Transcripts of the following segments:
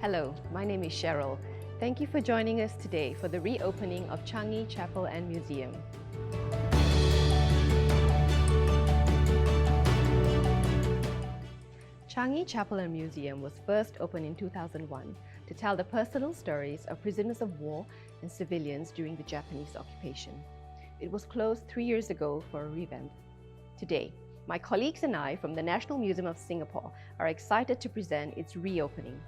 Hello, my name is Cheryl. Thank you for joining us today for the reopening of Changi Chapel and Museum. Changi Chapel and Museum was first opened in 2001 to tell the personal stories of prisoners of war and civilians during the Japanese occupation. It was closed 3 years ago for a revamp. Today, my colleagues and I from the National Museum of Singapore are excited to present its reopening.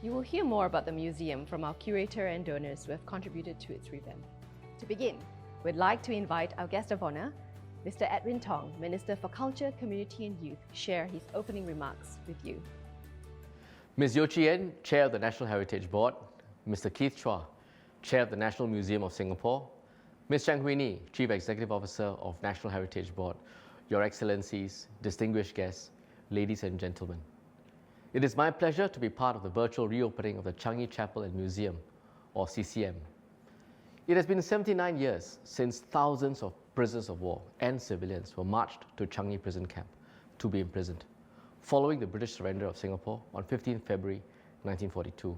You will hear more about the museum from our curator and donors who have contributed to its revamp. To begin, we'd like to invite our guest of honour, Mr Edwin Tong, Minister for Culture, Community and Youth, share his opening remarks with you. Ms Yeo Chee-yen, Chair of the National Heritage Board, Mr Keith Chua, Chair of the National Museum of Singapore, Ms Chang Hui Ni, Chief Executive Officer of National Heritage Board, Your Excellencies, distinguished guests, ladies and gentlemen. It is my pleasure to be part of the virtual reopening of the Changi Chapel and Museum, or CCM. It has been 79 years since thousands of prisoners of war and civilians were marched to Changi prison camp to be imprisoned, following the British surrender of Singapore on 15 February 1942.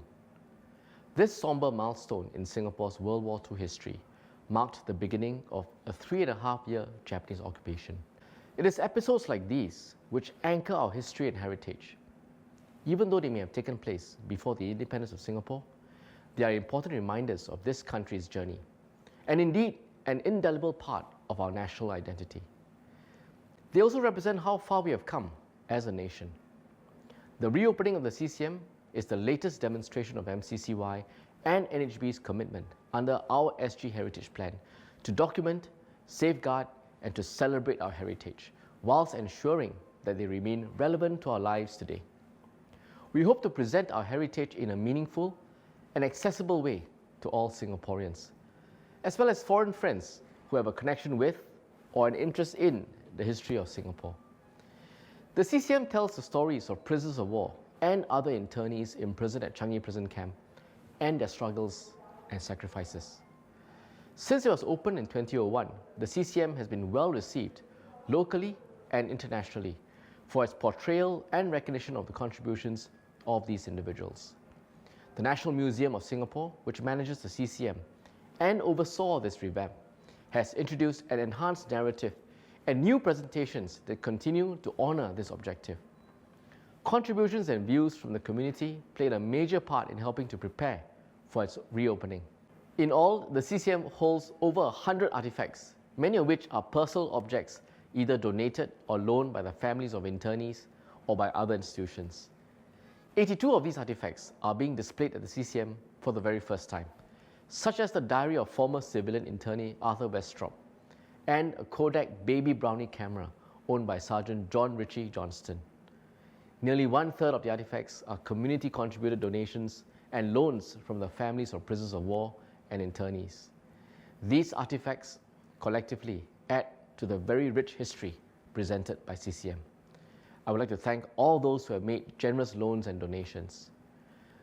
This somber milestone in Singapore's World War II history marked the beginning of a 3.5-year Japanese occupation. It is episodes like these which anchor our history and heritage. Even though they may have taken place before the independence of Singapore, they are important reminders of this country's journey, and indeed an indelible part of our national identity. They also represent how far we have come as a nation. The reopening of the CCM is the latest demonstration of MCCY and NHB's commitment under our SG Heritage Plan to document, safeguard, and to celebrate our heritage, whilst ensuring that they remain relevant to our lives today. We hope to present our heritage in a meaningful and accessible way to all Singaporeans, as well as foreign friends who have a connection with or an interest in the history of Singapore. The CCM tells the stories of prisoners of war and other internees imprisoned at Changi Prison Camp and their struggles and sacrifices. Since it was opened in 2001, the CCM has been well received locally and internationally for its portrayal and recognition of the contributions of these individuals. The National Museum of Singapore, which manages the CCM and oversaw this revamp, has introduced an enhanced narrative and new presentations that continue to honour this objective. Contributions and views from the community played a major part in helping to prepare for its reopening. In all, the CCM holds over 100 artifacts, many of which are personal objects either donated or loaned by the families of internees or by other institutions. 82 of these artifacts are being displayed at the CCM for the very first time, such as the diary of former civilian internee Arthur Westrop and a Kodak Baby Brownie camera owned by Sergeant John Ritchie Johnston. Nearly 1/3 of the artifacts are community-contributed donations and loans from the families of prisoners of war and internees. These artifacts collectively add to the very rich history presented by CCM. I would like to thank all those who have made generous loans and donations.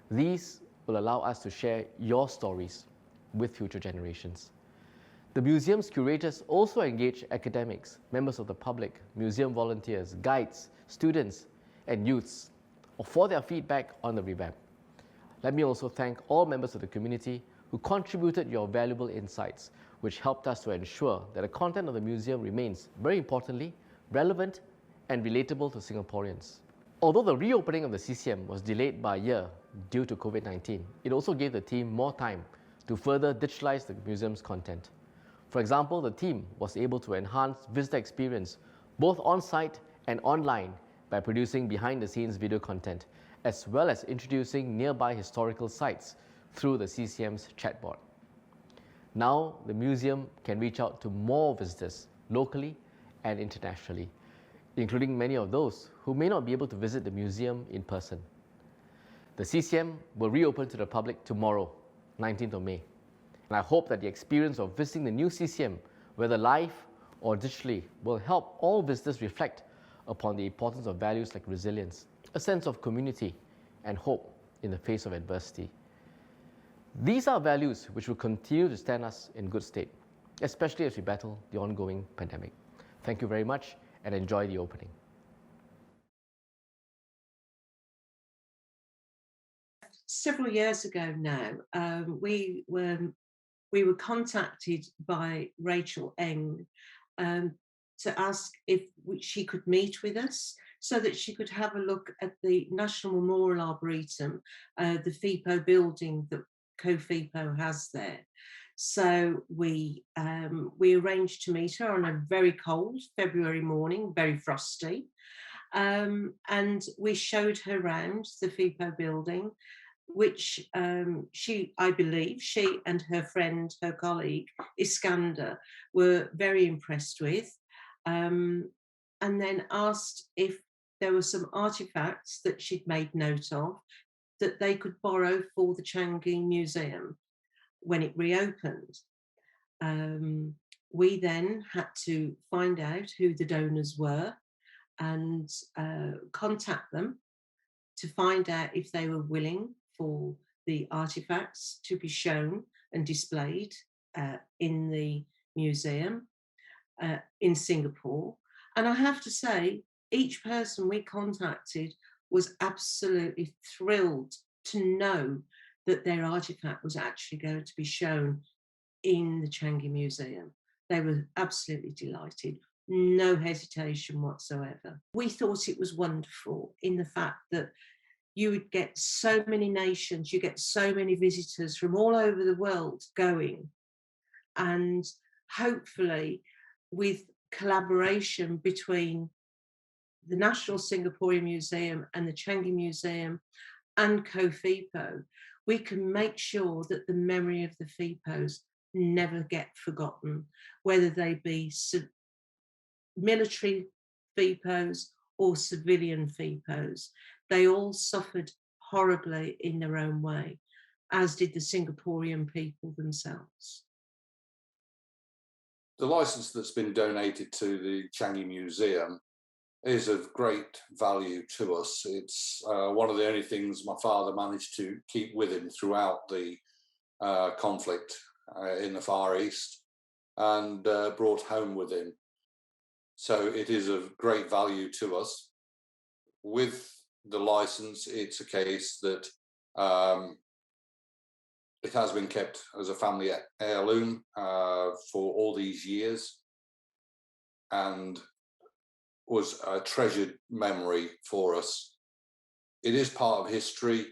These will allow us to share your stories with future generations. The museum's curators also engage academics, members of the public, museum volunteers, guides, students, and youths for their feedback on the revamp. Let me also thank all members of the community who contributed your valuable insights, which helped us to ensure that the content of the museum remains, very importantly, relevant and relatable to Singaporeans. Although the reopening of the CCM was delayed by a year due to COVID-19, it also gave the team more time to further digitalize the museum's content. For example, the team was able to enhance visitor experience both on-site and online by producing behind-the-scenes video content, as well as introducing nearby historical sites through the CCM's chatbot. Now, the museum can reach out to more visitors locally and internationally, including many of those who may not be able to visit the museum in person. The CCM will reopen to the public tomorrow, 19th of May. And I hope that the experience of visiting the new CCM, whether live or digitally, will help all visitors reflect upon the importance of values like resilience, a sense of community, and hope in the face of adversity. These are values which will continue to stand us in good state, especially as we battle the ongoing pandemic. Thank you very much and enjoy the opening. several years ago now, we were contacted by Rachel Eng to ask if she could meet with us so that she could have a look at the National Memorial Arboretum, the FIPO building that Co-FIPO has there. So we arranged to meet her on a very cold February morning, very frosty. And we showed her around the FIPO building, which I believe she and her friend, her colleague, Iskander, were very impressed with, and then asked if there were some artifacts that she'd made note of that they could borrow for the Changi Museum when it reopened. We then had to find out who the donors were and contact them to find out if they were willing for the artifacts to be shown and displayed in the museum in Singapore. And I have to say, each person we contacted was absolutely thrilled to know that their artifact was actually going to be shown in the Changi Museum. They were absolutely delighted, no hesitation whatsoever. We thought it was wonderful in the fact that you would get so many nations, you get so many visitors from all over the world going. And hopefully with collaboration between the National Singaporean Museum and the Changi Museum and Co-FIPO, we can make sure that the memory of the FIPOs never get forgotten, whether they be military FIPOs or civilian FIPOs. They all suffered horribly in their own way, as did the Singaporean people themselves. The licence that's been donated to the Changi Museum is of great value to us. It's one of the only things my father managed to keep with him throughout the conflict in the Far East and brought home with him. So it is of great value to us. With the licence, it's a case that it has been kept as a family heirloom for all these years and was a treasured memory for us. It is part of history.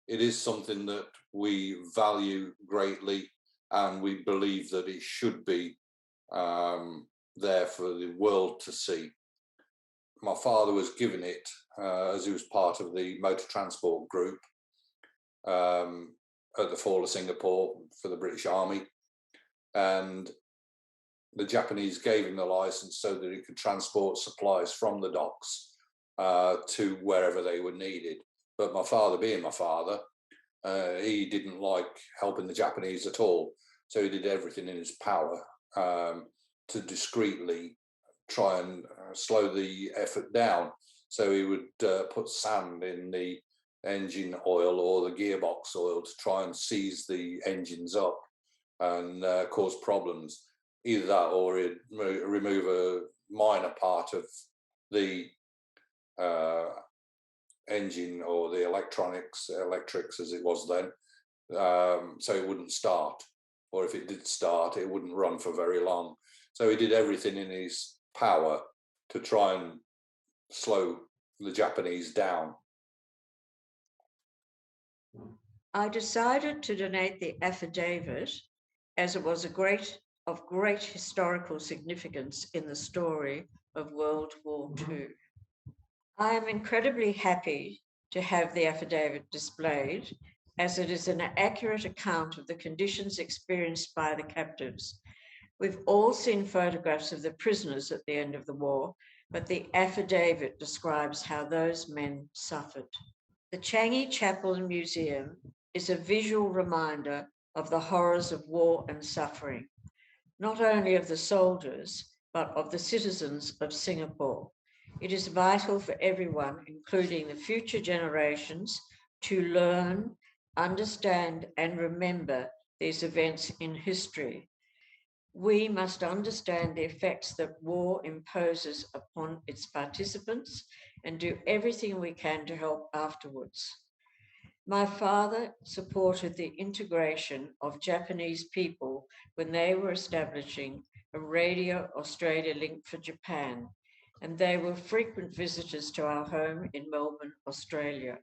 It is something that we value greatly, and we believe that it should be there for the world to see. My father was given it as he was part of the motor transport group at the fall of Singapore for the British Army, and the Japanese gave him the license so that he could transport supplies from the docks to wherever they were needed. But my father, being my father, he didn't like helping the Japanese at all, so he did everything in his power to discreetly try and slow the effort down. So he would put sand in the engine oil or the gearbox oil to try and seize the engines up and cause problems. Either that or he'd remove a minor part of the engine or the electrics as it was then, so it wouldn't start. Or if it did start, it wouldn't run for very long. So he did everything in his power to try and slow the Japanese down. I decided to donate the affidavit as it was of great historical significance in the story of World War II. I am incredibly happy to have the affidavit displayed, as it is an accurate account of the conditions experienced by the captives. We've all seen photographs of the prisoners at the end of the war, but the affidavit describes how those men suffered. The Changi Chapel Museum is a visual reminder of the horrors of war and suffering, not only of the soldiers, but of the citizens of Singapore. It is vital for everyone, including the future generations, to learn, understand, and remember these events in history. We must understand the effects that war imposes upon its participants and do everything we can to help afterwards. My father supported the integration of Japanese people when they were establishing a Radio Australia link for Japan, and they were frequent visitors to our home in Melbourne, Australia.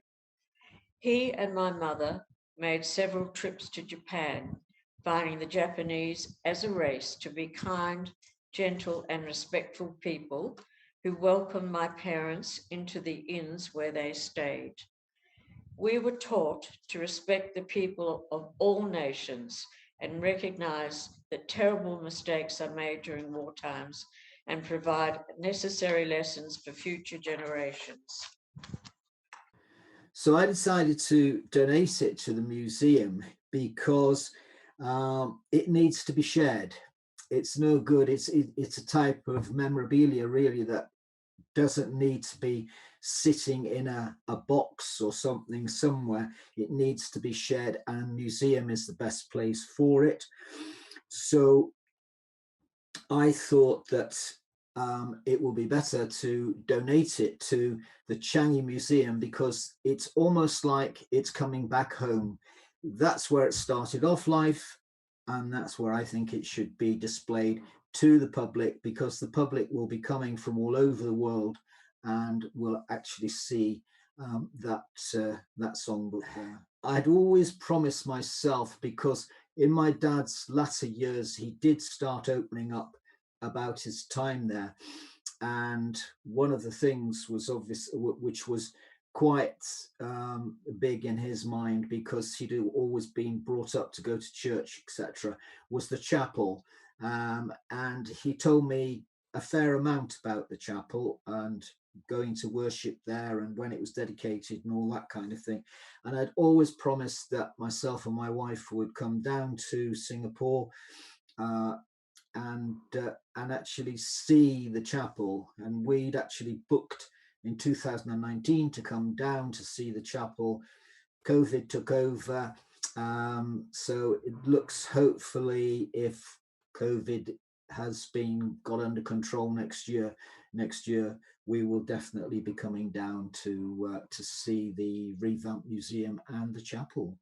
He and my mother made several trips to Japan, finding the Japanese as a race to be kind, gentle, and respectful people who welcomed my parents into the inns where they stayed. We were taught to respect the people of all nations and recognize that terrible mistakes are made during war times and provide necessary lessons for future generations. So I decided to donate it to the museum because it needs to be shared. It's no good. It's a type of memorabilia really that doesn't need to be sitting in a box or something somewhere. It needs to be shared, and a museum is the best place for it. So I thought that it will be better to donate it to the Changi Museum because it's almost like it's coming back home. That's where it started off life, and that's where I think it should be displayed to the public, because the public will be coming from all over the world and will actually see that songbook there. I'd always promised myself, because in my dad's latter years, he did start opening up about his time there. And one of the things was obvious, which was quite big in his mind, because he'd always been brought up to go to church, etc., was the chapel. And he told me a fair amount about the chapel and going to worship there and when it was dedicated and all that kind of thing. And I'd always promised that myself and my wife would come down to Singapore and actually see the chapel. And we'd actually booked in 2019 to come down to see the chapel. COVID took over, so it looks, hopefully, if COVID has been got under control next year, we will definitely be coming down to see the Revamp Museum and the chapel.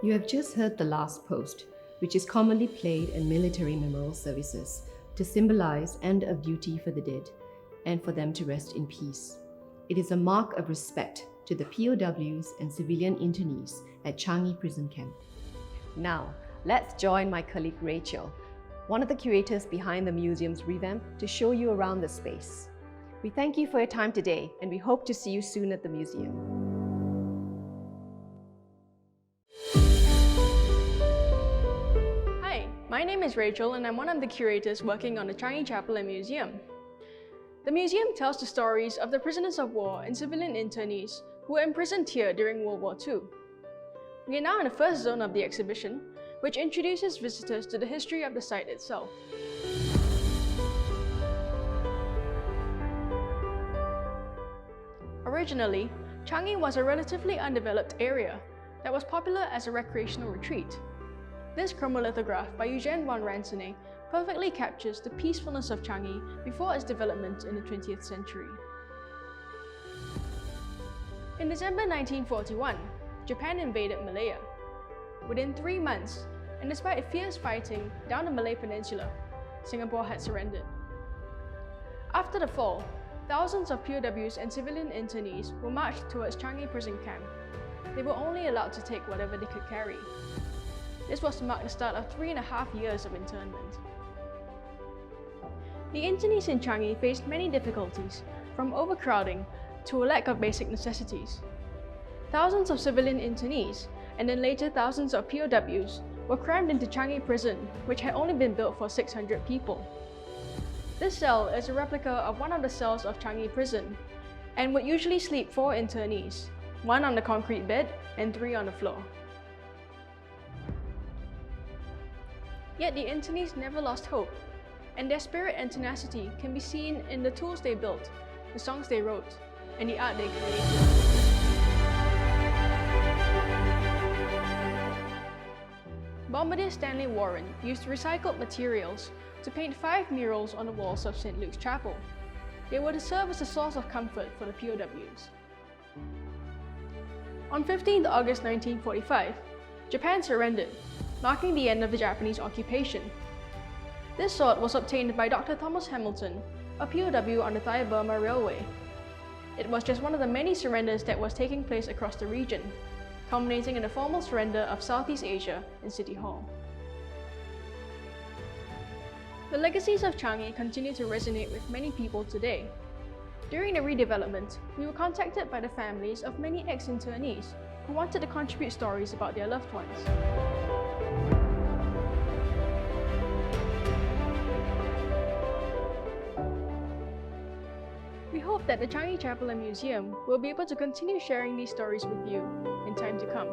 You have just heard the last post, which is commonly played in military memorial services to symbolize end of duty for the dead and for them to rest in peace. It is a mark of respect to the POWs and civilian internees at Changi Prison Camp. Now, let's join my colleague Rachel, one of the curators behind the museum's revamp, to show you around the space. We thank you for your time today, and we hope to see you soon at the museum. Hi, my name is Rachel and I'm one of the curators working on the Changi and Chapel Museum. The museum tells the stories of the prisoners of war and civilian internees who were imprisoned here during World War II. We are now in the first zone of the exhibition, which introduces visitors to the history of the site itself. Originally, Changi was a relatively undeveloped area that was popular as a recreational retreat. This chromolithograph by Eugene von Ransonnet perfectly captures the peacefulness of Changi before its development in the 20th century. In December 1941, Japan invaded Malaya. Within 3 months, and despite fierce fighting down the Malay Peninsula, Singapore had surrendered. After the fall, thousands of POWs and civilian internees were marched towards Changi prison camp. They were only allowed to take whatever they could carry. This was to mark the start of 3.5 years of internment. The internees in Changi faced many difficulties, from overcrowding to a lack of basic necessities. Thousands of civilian internees, and then later thousands of POWs, were crammed into Changi prison, which had only been built for 600 people. This cell is a replica of one of the cells of Changi prison, and would usually sleep 4 internees, 1 on the concrete bed and 3 on the floor. Yet the internees never lost hope, and their spirit and tenacity can be seen in the tools they built, the songs they wrote, and the art they created. Bombardier Stanley Warren used recycled materials to paint 5 murals on the walls of St. Luke's Chapel. They were to serve as a source of comfort for the POWs. On 15 August 1945, Japan surrendered, marking the end of the Japanese occupation. This sword was obtained by Dr. Thomas Hamilton, a POW on the Thai-Burma Railway. It was just one of the many surrenders that was taking place across the region, culminating in the formal surrender of Southeast Asia in City Hall. The legacies of Changi continue to resonate with many people today. During the redevelopment, we were contacted by the families of many ex-internees who wanted to contribute stories about their loved ones. We hope that the Changi Chapel Museum will be able to continue sharing these stories with you in time to come.